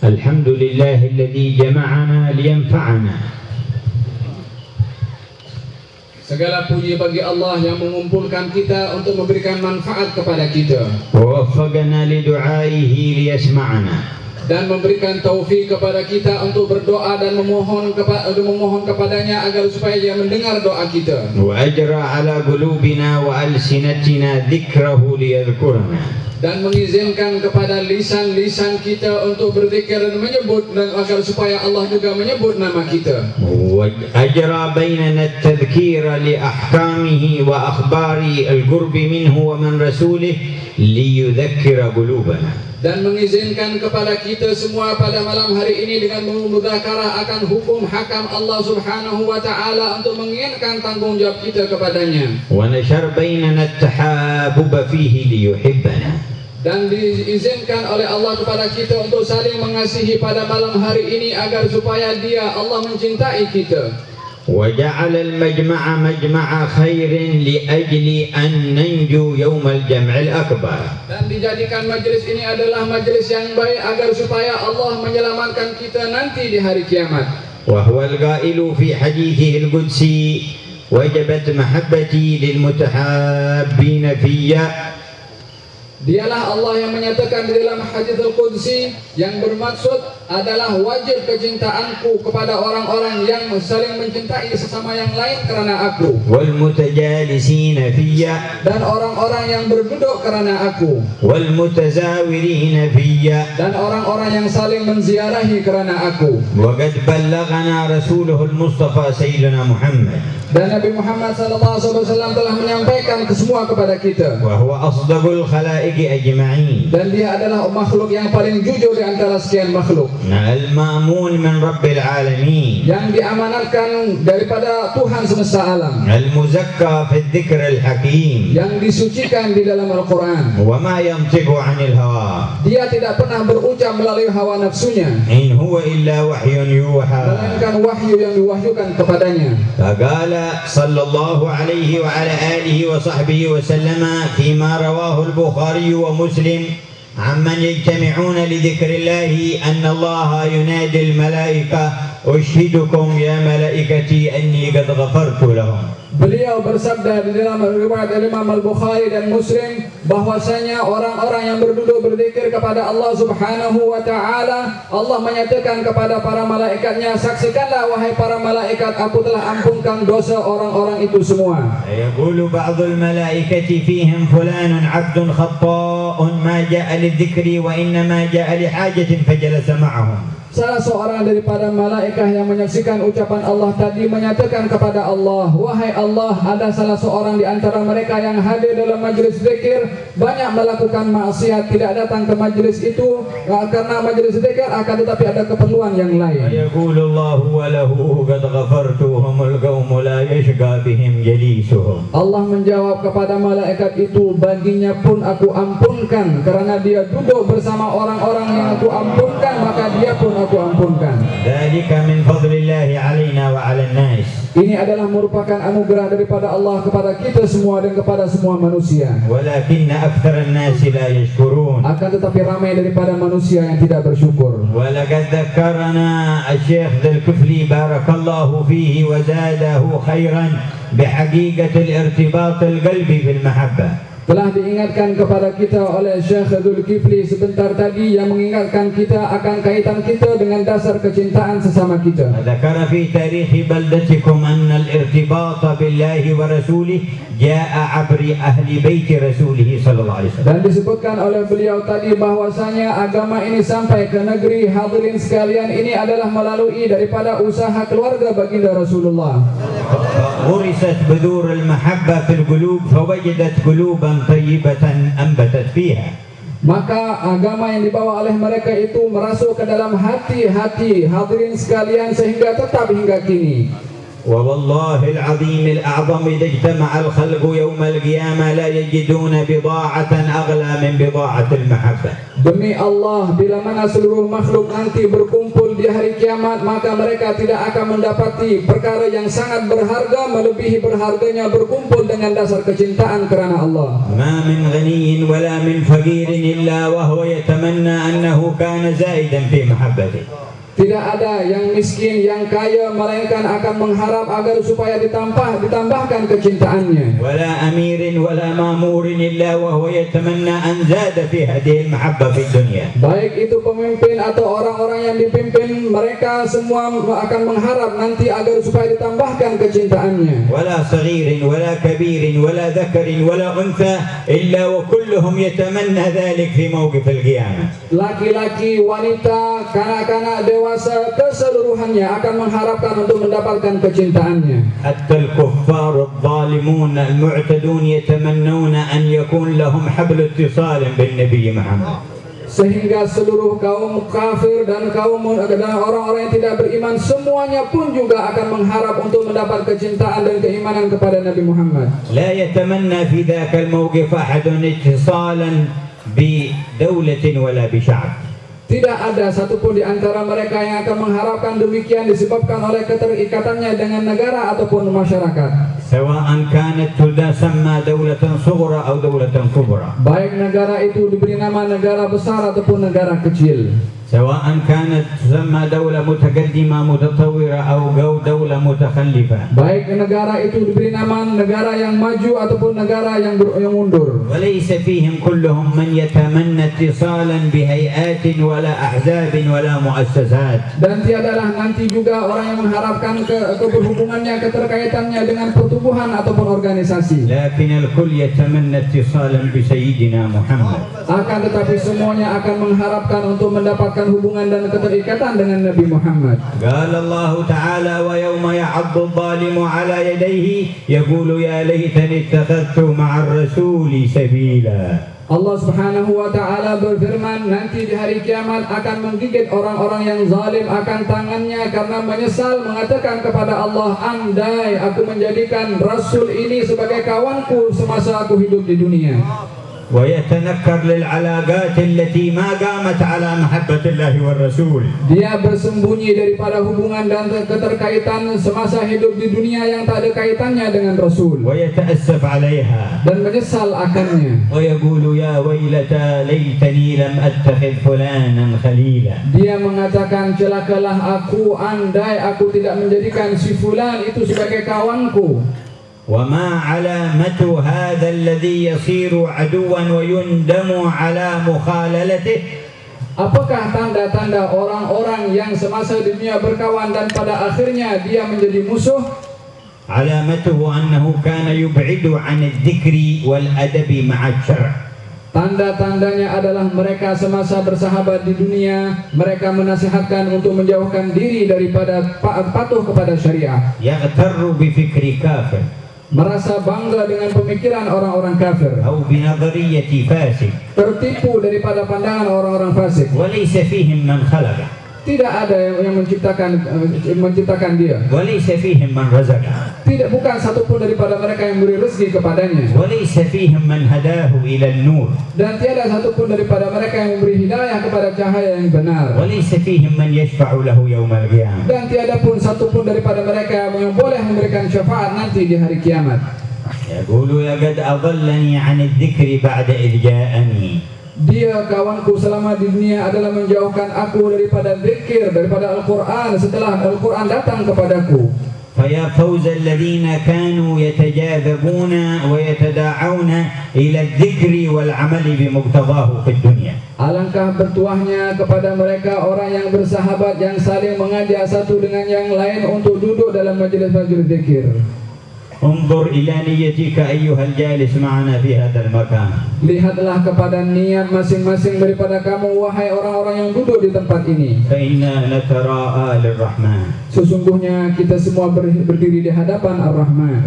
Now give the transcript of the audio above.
Alhamdulillahilladzi jama'ana liyanfa'ana. Segala puji bagi Allah yang mengumpulkan kita untuk memberikan manfaat kepada kita. Wa waffaqana li du'aihi liyasma'ana. Dan memberikan taufik kepada kita untuk berdoa dan memohon kepadanya agar supaya dia mendengar doa kita. Wa ajra ala qulubina wa alsinatina dzikrahu liyadhkurana. Dan mengizinkan kepada lisan-lisan kita untuk berzikir dan menyebut, dan agar supaya Allah juga menyebut nama kita. Wa ajra bainana at-tadhkira li ahkamihi wa akhbari al-qurbi minhu wa min rasulih liyudhakkira qulubana. Dan mengizinkan kepada kita semua pada malam hari ini dengan memudzakarah akan hukum hakam Allah Subhanahu wa taala untuk mengingatkan tanggungjawab kita kepadanya. Wa nashar bainana at-tahabbub fihi liyuhibbana. Dan diizinkan oleh Allah kepada kita untuk saling mengasihi pada malam hari ini agar supaya dia Allah mencintai kita. وجعل المجمع مجمع خير لأجل أن ننجو يوم الجمع الأكبر. Dan dijadikan majlis ini adalah majlis yang baik agar supaya Allah menyelamatkan kita nanti di hari kiamat. وهو القائل في حديثه القدسي وجبت محبتي للمتحابين فيا. Dialah Allah yang menyatakan di dalam hadis al-Qudsi yang bermaksud adalah wajib kecintaanku kepada orang-orang yang saling mencintai sesama yang lain karena aku. والمتجالسين فيا. Dan orang-orang yang berduduk karena aku. والمتزاورين فيا. Dan orang-orang yang saling menziarahi karena aku. وقد بلغنا رسوله المصطفى سيدنا محمد. Dan Nabi Muhammad SAW telah menyampaikan ke semua kepada kita. وهو أصدق الخلائق أجمعين. Dan dia adalah makhluk yang paling jujur di antara sekian makhluk. المأمون من رب العالمين. Yang diamanatkan daripada Tuhan semesta alam. المزكى في الذكر الحكيم. Yang disucikan di dalam Al-Quran. وما ينطق عن الهوى. Dia tidak pernah berucap melalui hawa nafsunya. إن هو إلا وحي يوحى. Melainkan wahyu yang diwahyukan kepadanya. فقال صلى الله عليه وعلى آله وصحبه وسلم فيما رواه البخاري ومسلم عمن يجتمعون لذكر الله أن الله ينادي الملائكة أشهدكم يا ملائكتي أني قد غفرت لهم. Beliau bersabda di dalam riwayat Imam Al-Bukhari dan Muslim bahwasanya orang-orang yang berduduk berzikir kepada Allah Subhanahu wa taala, Allah menyatakan kepada para malaikatnya, saksikanlah wahai para malaikat, aku telah ampunkan dosa orang-orang itu semua. يقول بعض الملائكة فيهم فلان عبد خطاء ما جاء للذكر وإنما جاء لحاجة فجلس معهم. Salah seorang daripada malaikat yang menyaksikan ucapan Allah tadi menyatakan kepada Allah, wahai Allah, ada salah seorang di antara mereka yang hadir dalam majlis zikir, banyak melakukan maksiat, tidak datang ke majlis itu karena majlis zikir, akan tetapi ada keperluan yang lain. يقول الله وله قد غفرتهم القوم لا يشقى بهم جليسهم. Allah menjawab kepada malaikat itu, baginya pun aku ampunkan, karena dia duduk bersama orang-orang yang aku ampunkan, maka dia pun aku ampunkan. ذلك من فضل الله علينا وعلى الناس. Ini adalah merupakan anugerah daripada Allah kepada kita semua dan kepada semua manusia. ولكن أكثر الناس لا يشكرون. Akan tetapi ramai daripada manusia yang tidak bersyukur. ولقد ذكرنا الشيخ ذو الكفلي بارك الله فيه وزاده خيرا بحقيقة الارتباط القلبي في المحبة. Telah diingatkan kepada kita oleh Syekh Dzulkifli sebentar tadi yang mengingatkan kita akan kaitan kita dengan dasar kecintaan sesama kita. ذكر في تاريخ بلدتكم أن الارتباط بالله ورسوله جاء عبر أهل بيت رسوله صلى الله عليه وسلم. Dan disebutkan oleh beliau tadi bahwasanya agama ini sampai ke negeri hadirin sekalian ini adalah melalui daripada usaha keluarga baginda Rasulullah. غرست بذور المحبة في القلوب فوجدت قلوبا طيبة أنبتت فيها. Maka agama yang dibawa oleh mereka itu merasuk ke dalam hati-hati hadirin sekalian sehingga tetap hingga kini. ووالله العظيم الأعظم إذا اجتمع الخلق يوم القيامة لا يجدون بضاعة أغلى من بضاعة المحبة. Demi Allah, bila mana seluruh makhluk nanti berkumpul di hari kiamat, maka mereka tidak akan mendapati perkara yang sangat berharga melebihi berharganya berkumpul dengan dasar kecintaan kerana Allah. ما من غني ولا من فقير إلا وهو يتمنى أنه كان زائدا في محبته. Tidak ada yang miskin, yang kaya, melainkan akan mengharap agar supaya ditambahkan kecintaannya. ولا أمير ولا مامور إلا وهو يتمنى أن زاد في هذه المحبة في الدنيا. Baik itu pemimpin atau orang-orang yang dipimpin, mereka semua akan mengharap nanti agar supaya ditambahkan kecintaannya. ولا صغير ولا كبير ولا ذكر ولا أنثى إلا وكلهم يتمنى ذلك في موقف القيامة. Laki-laki, wanita, kanak-kanak, dewasa, keseluruhannya akan mengharapkan untuk mendapatkan kecintaannya. حتى الكفار الظالمون المعتدون يتمنون أن يكون لهم حبل اتصال بالنبي محمد. Sehingga seluruh kaum kafir dan orang-orang yang tidak beriman semuanya pun juga akan mengharap untuk mendapat kecintaan dan keimanan kepada Nabi Muhammad. لا يتمنى في ذاك الموقف أحد اتصالا بدولة ولا بشعب. Tidak ada satupun di antara mereka yang akan mengharapkan demikian disebabkan oleh keterikatannya dengan negara ataupun masyarakat. سواء كانت تسمى دولة صغرى أو دولة كبرى. Baik negara itu diberi nama negara besar ataupun negara kecil. سواء كانت تسمى دولة متقدمة متطورة أو دولة متخلفة. Baik negara itu diberi nama negara yang maju ataupun negara yang mundur. وليس فيهم كلهم من يتمنى اتصالا بهيئات ولا أحزاب ولا مؤسسات. Dan tiadalah nanti juga orang yang mengharapkan keberhubungannya, keterkaitannya dengan pertubuhan ataupun organisasi. لكن الكل يتمنى اتصالا بسيدنا محمد. Akan tetapi semuanya akan mengharapkan untuk mendapatkan hubungan dan keterikatan dengan Nabi Muhammad. قال الله تعالى ويوم يعض الظالم على يديه يقول يا ليتني اتخذت مع الرسول سبيلا. Allah Subhanahu wa taala berfirman, nanti di hari kiamat akan menggigit orang-orang yang zalim akan tangannya karena menyesal mengatakan kepada Allah, andai aku menjadikan Rasul ini sebagai kawanku semasa aku hidup di dunia. ويتنكر للعلاقات التي ما قامت على محبة الله والرسول. Dia bersembunyi daripada hubungan dan keterkaitan semasa hidup di dunia yang tak ada kaitannya dengan Rasul. ويتأسف عليها. Dan menyesal akannya. ويقول يا ويلتى ليتني لم أتخذ فلانا خليلا. Dia mengatakan, celakalah aku, andai aku tidak menjadikan si fulan itu sebagai kawanku. وما علامة هذا الذي يصير عدوا ويندم على مخاللته. Apakah tanda-tanda orang-orang yang semasa di dunia berkawan dan pada akhirnya dia menjadi musuh? علامته أنه كان يبعد عن الذكر والأدب مع الشرع. Tanda-tandanya adalah mereka semasa bersahabat di dunia, mereka menasihatkan untuk menjauhkan diri daripada patuh kepada syariah. يغتر بفكر كافر. Merasa bangga dengan pemikiran orang-orang kafir, أو بنظرية فاسد. tertipu daripada pandangan orang-orang fasik. وليس فيهم من خلقه. Tidak ada yang menciptakan dia. وليس فيهم من رزقه. Tidak, bukan satupun daripada mereka yang beri rezeki kepadanya. وليس فيهم من هداه إلى النور. Dan tiada satupun daripada mereka yang memberi hidayah kepada cahaya yang benar. وليس فيهم من يشفع له يوم القيامة. Dan tiada pun satupun daripada mereka yang boleh memberikan syafaat nanti di hari kiamat. يقول لقد أضلني عن الذكر بعد إذ جاءني. Dia kawanku selama di dunia adalah menjauhkan aku daripada zikir, daripada Al-Quran setelah Al-Quran datang kepadaku. فيا فوز الذين كانوا يتجاذبون ويتداعون إلى الذكر والعمل بمقتضاه في الدنيا. Alangkah bertuahnya kepada mereka orang yang bersahabat yang saling mengajak satu dengan yang lain untuk duduk dalam majelis-majelis zikir. انظر إلى نيتك أيها الجالس معنا في هذا المكان. Lihatlah kepada niat masing-masing daripada kamu, wahai orang-orang yang duduk di tempat ini. فإنا نتراءى للرحمن. Sesungguhnya kita semua berdiri di hadapan Ar-Rahman.